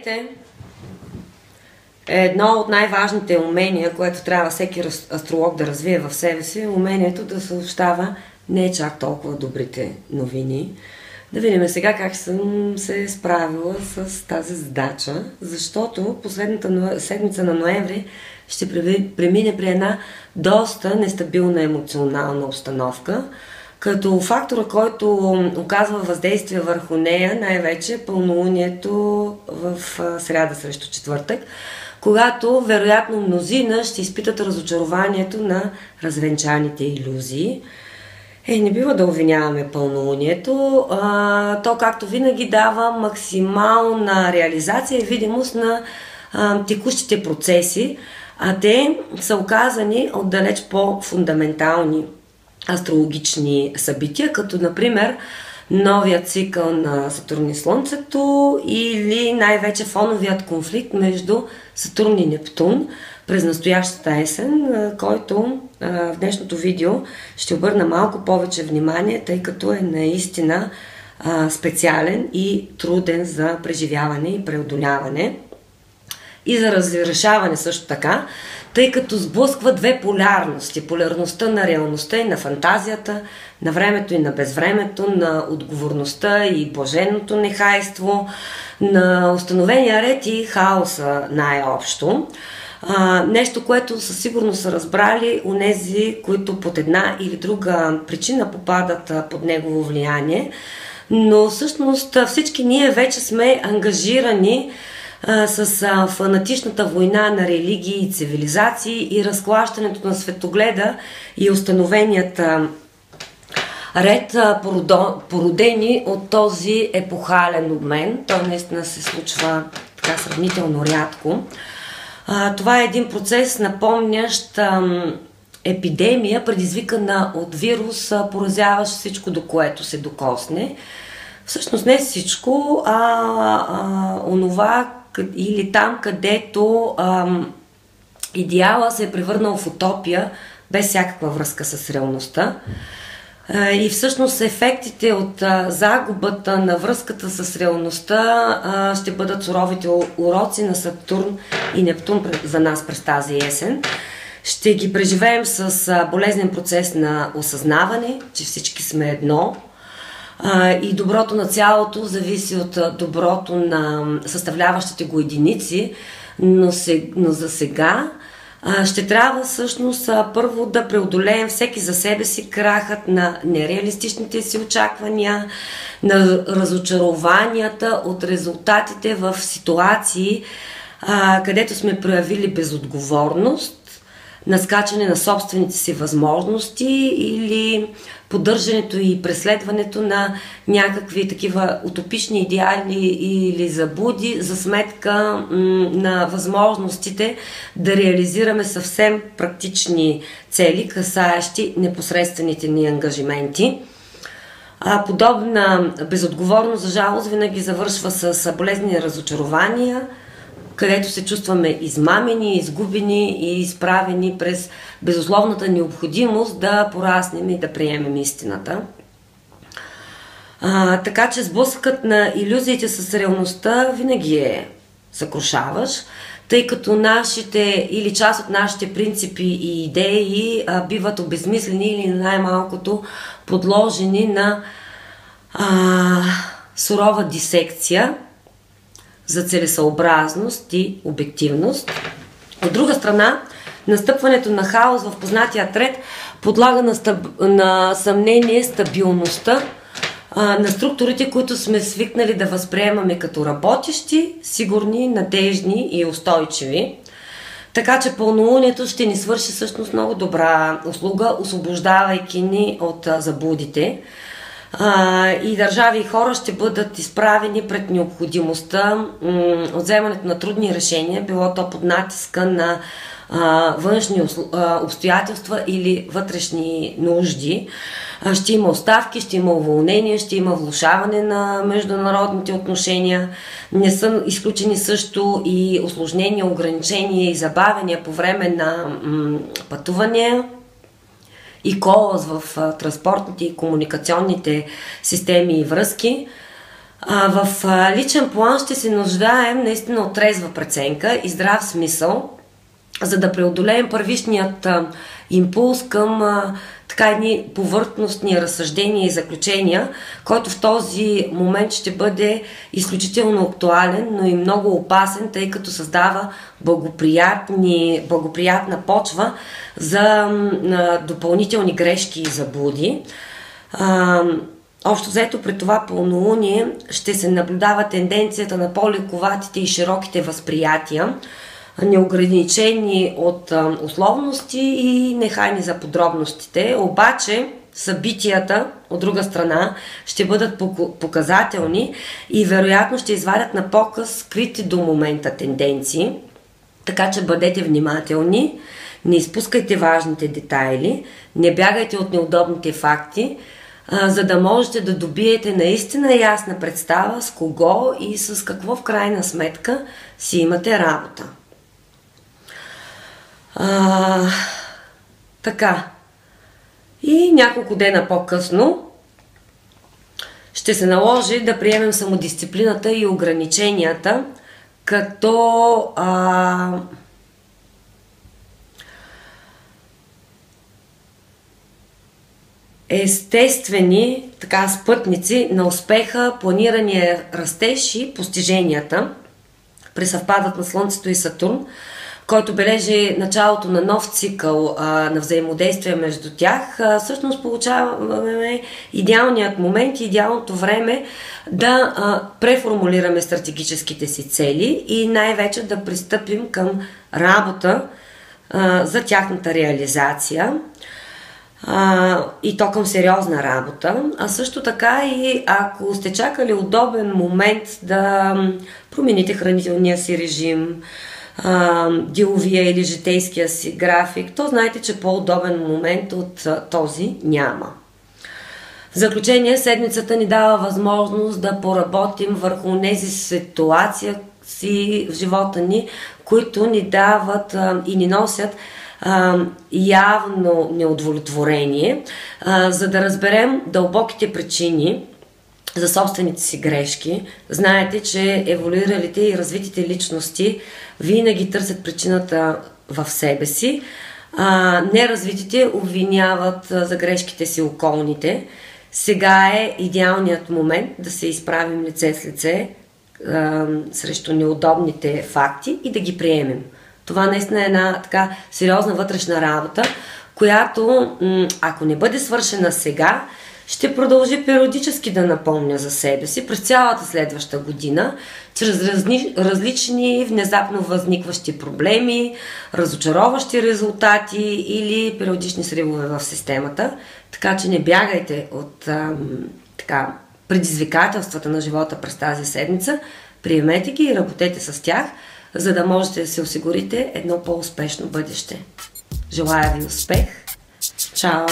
Здравейте! Едно от най-важните умения, което трябва всеки астролог да развие в себе си, е умението да съобщава не чак толкова добрите новини. Да видим сега как съм се справила с тази задача, защото последната седмица на ноември ще премине при една доста нестабилна емоционална обстановка, като фактора, който оказва въздействие върху нея, най-вече е пълнолунието в сряда срещу четвъртък, когато вероятно мнозина ще изпитат разочарованието на развенчаните илюзии. Не бива да обвиняваме пълнолунието. То, както винаги, дава максимална реализация и видимост на текущите процеси, а те са оказани от далеч по-фундаментални астрологични събития, като например новият цикъл на Сатурн и Слънцето или най-вече фоновият конфликт между Сатурн и Нептун през настоящата есен, който в днешното видео ще обърна малко повече внимание, тъй като е наистина специален и труден за преживяване и преодоляване и за разрешаване също така, тъй като сблъсква две полярности. Полярността на реалността и на фантазията, на времето и на безвремето, на отговорността и блаженното нехайство, на установения ред и хаоса най-общо. Нещо, което със сигурност са разбрали онези, които под една или друга причина попадат под негово влияние. Но всъщност всички ние вече сме ангажирани с фанатичната война на религии и цивилизации и разклащането на светогледа и установеният ред, породени от този епохален обмен. Той наистина се случва така сравнително рядко. Това е един процес, напомнящ епидемия, предизвикана от вирус, поразяващ всичко, до което се докосне. Всъщност не всичко, онова или там, където идеала се е превърнал в утопия, без всякаква връзка с реалността. И всъщност ефектите от загубата на връзката с реалността ще бъдат суровите уроци на Сатурн и Нептун за нас през тази есен. Ще ги преживеем с болезнен процес на осъзнаване, че всички сме едно. И доброто на цялото зависи от доброто на съставляващите го единици, но за сега ще трябва всъщност първо да преодолеем всеки за себе си крахът на нереалистичните си очаквания, на разочарованията от резултатите в ситуации, където сме проявили безотговорност, наскачане на собствените си възможности или поддържането и преследването на някакви такива утопични идеали или заблуди за сметка на възможностите да реализираме съвсем практични цели, касаещи непосредствените ни ангажименти. Подобна безотговорност, за жалост, винаги завършва с болезнени разочарования, където се чувстваме измамени, изгубени и изправени през безусловната необходимост да пораснем и да приемем истината. Така че сблъсъкът на илюзиите с реалността винаги е съкрушаващ, тъй като нашите или част от нашите принципи и идеи биват обезмислени или най-малкото подложени на сурова дисекция за целесъобразност и обективност. От друга страна, настъпването на хаос в познатия ред подлага на съмнение стабилността на структурите, които сме свикнали да възприемаме като работещи, сигурни, надежни и устойчиви. Така че пълнолунието ще ни свърши всъщност много добра услуга, освобождавайки ни от заблудите. И държави и хора ще бъдат изправени пред необходимостта от вземането на трудни решения, било то под натиска на външни обстоятелства или вътрешни нужди. Ще има оставки, ще има уволнение, ще има влошаване на международните отношения. Не са изключени също и усложнения, ограничения и забавения по време на пътувания и колапс в транспортните и комуникационните системи и връзки. В личен план ще се нуждаем наистина от трезва преценка и здрав смисъл, за да преодолеем първичният импулс към така едни повърхностни разсъждения и заключения, който в този момент ще бъде изключително актуален, но и много опасен, тъй като създава благоприятна почва за допълнителни грешки и заблуди. Общо взето при това пълнолуние ще се наблюдава тенденцията на по-лековатите и широките възприятия, неограничени от условности и нехайни за подробностите. Обаче събитията, от друга страна, ще бъдат показателни и вероятно ще извадят на показ скрити до момента тенденции. Така че бъдете внимателни, не изпускайте важните детайли, не бягайте от неудобните факти, за да можете да добиете наистина ясна представа с кого и с какво в крайна сметка си имате работа. Така. И няколко дена по-късно ще се наложи да приемем самодисциплината и ограниченията като естествени спътници на успеха, планирания растеж и постиженията. При съвпадът на Слънцето и Сатурн, който бележи началото на нов цикъл на взаимодействие между тях, всъщност получаваме идеалният момент и идеалното време да преформулираме стратегическите си цели и най-вече да пристъпим към работа за тяхната реализация. И то към сериозна работа, а също така и ако сте чакали удобен момент да промените хранителния си режим, деловия или житейския си график, то знаете, че по-удобен момент от този няма. В заключение, седмицата ни дава възможност да поработим върху тези ситуации в живота ни, които ни дават и ни носят явно неудовлетворение, за да разберем дълбоките причини за собствените си грешки. Знаете, че еволюиралите и развитите личности винаги търсят причината в себе си, неразвитите обвиняват за грешките си околните. Сега е идеалният момент да се изправим лице с лице срещу неудобните факти и да ги приемем. Това наистина е една така сериозна вътрешна работа, която, ако не бъде свършена сега, ще продължи периодически да напомня за себе си през цялата следваща година, чрез различни внезапно възникващи проблеми, разочароващи резултати или периодични сривове в системата. Така че не бягайте от предизвикателствата на живота през тази седмица, приемете ги и работете с тях, за да можете да се осигурите едно по-успешно бъдеще. Желая ви успех! Чао!